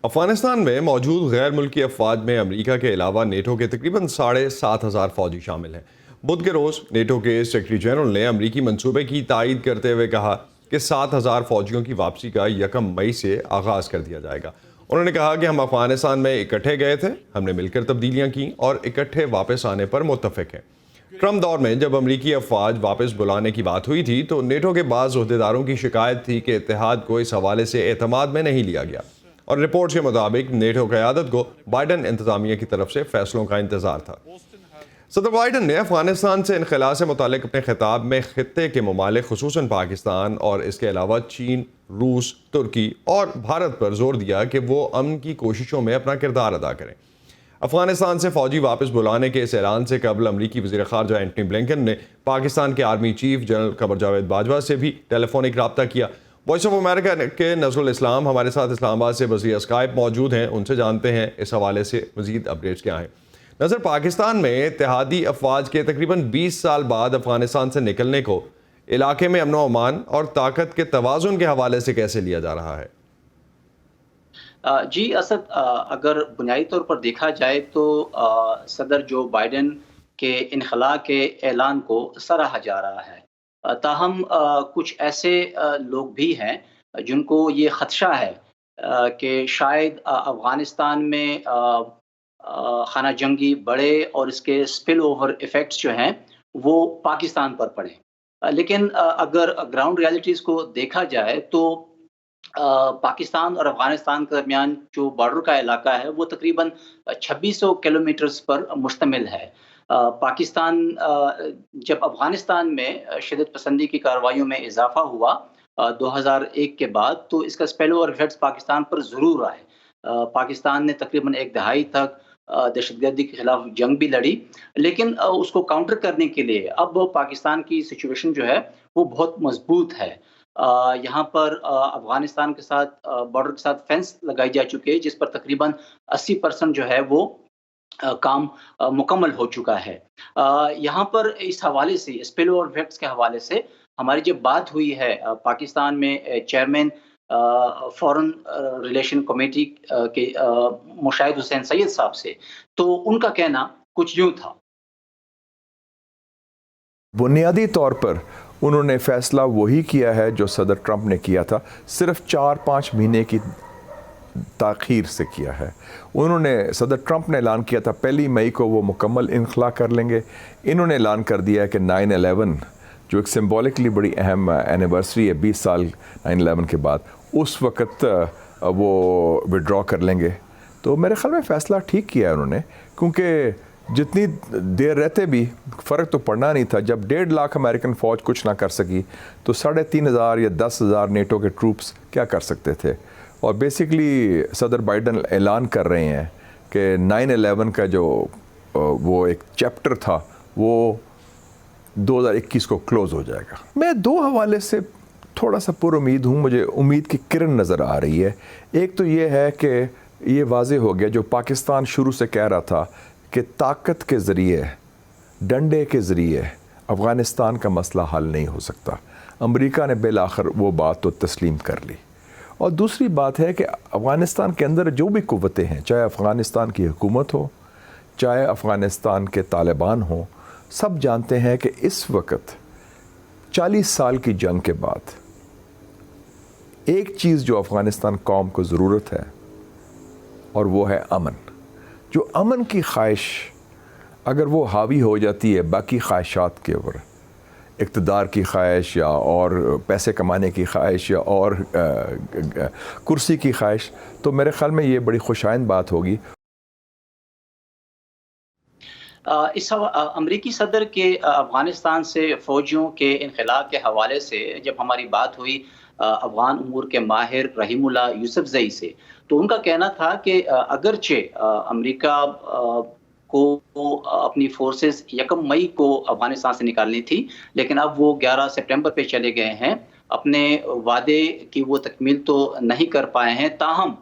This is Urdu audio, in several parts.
افغانستان میں موجود غیر ملکی افواج میں امریکہ کے علاوہ نیٹو کے تقریباً 7,500 فوجی شامل ہیں۔ بدھ کے روز نیٹو کے سیکرٹری جنرل نے امریکی منصوبے کی تائید کرتے ہوئے کہا کہ 7,000 فوجیوں کی واپسی کا 1 مئی سے آغاز کر دیا جائے گا۔ انہوں نے کہا کہ ہم افغانستان میں اکٹھے گئے تھے، ہم نے مل کر تبدیلیاں کی اور اکٹھے واپس آنے پر متفق ہیں۔ ٹرمپ دور میں جب امریکی افواج واپس بلانے کی بات ہوئی تھی تو نیٹو کے بعض عہدیداروں کی شکایت تھی کہ اتحاد کو اس حوالے سے اعتماد میں نہیں لیا گیا، اور رپورٹس کے مطابق نیٹو قیادت کو بائیڈن انتظامیہ کی طرف سے فیصلوں کا انتظار تھا۔ صدر بائیڈن نے افغانستان سے انخلاء سے متعلق اپنے خطاب میں خطے کے ممالک خصوصاً پاکستان اور اس کے علاوہ چین، روس، ترکی اور بھارت پر زور دیا کہ وہ امن کی کوششوں میں اپنا کردار ادا کریں۔ افغانستان سے فوجی واپس بلانے کے اس اعلان سے قبل امریکی وزیر خارجہ اینٹنی بلنکن نے پاکستان کے army chief general Qamar Javed Bajwa سے بھی ٹیلی فونک رابطہ کیا۔ وائس آف امریکہ کے نذر الاسلام ہمارے ساتھ اسلام آباد سے بذریعہ اسکائپ موجود ہیں، ان سے جانتے ہیں اس حوالے سے مزید اپڈیٹس کیا ہیں۔ نظر، پاکستان میں اتحادی افواج کے تقریباً 20 سال بعد افغانستان سے نکلنے کو علاقے میں امن و امان اور طاقت کے توازن کے حوالے سے کیسے لیا جا رہا ہے؟ جی اسد، اگر بنیادی طور پر دیکھا جائے تو صدر جو بائیڈن کے انخلاء کے اعلان کو سراہا جا رہا ہے، تاہم کچھ ایسے لوگ بھی ہیں جن کو یہ خدشہ ہے کہ شاید افغانستان میں خانہ جنگی بڑھے اور اس کے سپل اوور ایفیکٹس جو ہیں وہ پاکستان پر پڑیں۔ لیکن اگر گراؤنڈ ریالٹیز کو دیکھا جائے تو پاکستان اور افغانستان کے درمیان جو بارڈر کا علاقہ ہے وہ تقریباً 2600 کلومیٹرز پر مشتمل ہے۔ پاکستان جب افغانستان میں شدت پسندی کی کارروائیوں میں اضافہ ہوا 2001 کے بعد، تو اس کا سپیل اوور ایفیکٹس پاکستان پر ضرور آئے۔ پاکستان نے تقریباً ایک دہائی تک دہشت گردی کے خلاف جنگ بھی لڑی، لیکن اس کو کاؤنٹر کرنے کے لیے اب پاکستان کی سچویشن جو ہے وہ بہت مضبوط ہے۔ یہاں پر افغانستان کے ساتھ بارڈر کے ساتھ فینس لگائی جا چکی ہے، جس پر تقریباً 80% جو ہے وہ کام مکمل ہو چکا ہے۔ یہاں پر اس حوالے سے اسپل اوور ایفیکٹس کے حوالے سے ہماری جب بات ہوئی ہے پاکستان میں چیئرمین فورن ریلیشن کمیٹی کے مشاہد حسین سید صاحب سے، تو ان کا کہنا کچھ یوں تھا۔ بنیادی طور پر انہوں نے فیصلہ وہی کیا ہے جو صدر ٹرمپ نے کیا تھا، صرف 4-5 مہینے کی تاخیر سے کیا ہے۔ انہوں نے صدر ٹرمپ نے اعلان کیا تھا 1 مئی کو وہ مکمل انخلاء کر لیں گے۔ انہوں نے اعلان کر دیا ہے کہ 9/11 جو ایک سمبولکلی بڑی اہم اینیورسری ہے 20 سال 9/11 کے بعد، اس وقت وہ وڈرا کر لیں گے۔ تو میرے خیال میں فیصلہ ٹھیک کیا ہے انہوں نے، کیونکہ جتنی دیر رہتے بھی فرق تو پڑنا نہیں تھا۔ جب 1.5 لاکھ امریکن فوج کچھ نہ کر سکی تو 3,500 یا 10,000 نیٹو کے ٹروپس کیا کر سکتے تھے؟ اور بیسیکلی صدر بائیڈن اعلان کر رہے ہیں کہ 9/11 کا جو وہ ایک چیپٹر تھا وہ 2021 کو کلوز ہو جائے گا۔ میں 2 حوالے سے تھوڑا سا پر امید ہوں، مجھے امید کی کرن نظر آ رہی ہے۔ ایک تو یہ ہے کہ یہ واضح ہو گیا جو پاکستان شروع سے کہہ رہا تھا کہ طاقت کے ذریعے، ڈنڈے کے ذریعے افغانستان کا مسئلہ حل نہیں ہو سکتا۔ امریکہ نے بالآخر وہ بات تو تسلیم کر لی۔ اور دوسری بات ہے کہ افغانستان کے اندر جو بھی قوتیں ہیں، چاہے افغانستان کی حکومت ہو، چاہے افغانستان کے طالبان ہوں، سب جانتے ہیں کہ اس وقت 40 سال کی جنگ کے بعد ایک چیز جو افغانستان قوم کو ضرورت ہے اور وہ ہے امن۔ جو امن کی خواہش اگر وہ حاوی ہو جاتی ہے باقی خواہشات کے اوپر، اقتدار کی خواہش یا اور پیسے کمانے کی خواہش یا اور کرسی کی خواہش، تو میرے خیال میں یہ بڑی خوشائند بات ہوگی۔ امریکی صدر کے افغانستان سے فوجیوں کے انخلاء کے حوالے سے جب ہماری بات ہوئی افغان امور کے ماہر رحیم اللہ یوسف زئی سے، تو ان کا کہنا تھا کہ اگرچہ امریکہ کو اپنی فورسز 1 مئی کو افغانستان سے نکالنی تھی، لیکن اب وہ 11 سپٹمبر پہ چلے گئے ہیں۔ اپنے وعدے کی وہ تکمیل تو نہیں کر پائے ہیں، تاہم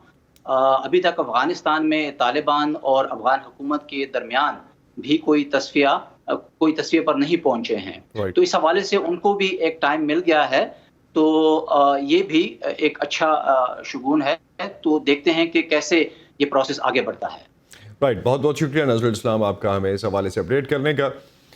ابھی تک افغانستان میں طالبان اور افغان حکومت کے درمیان بھی کوئی تصفیہ پر نہیں پہنچے ہیں۔ تو اس حوالے سے ان کو بھی ایک ٹائم مل گیا ہے تو یہ بھی ایک اچھا شگون ہے. تو دیکھتے ہیں کہ کیسے یہ پروسیس آگے بڑھتا ہے. رائٹ، بہت بہت شکریہ نذر الاسلام آپ کا ہمیں اس حوالے سے اپڈیٹ کرنے کا.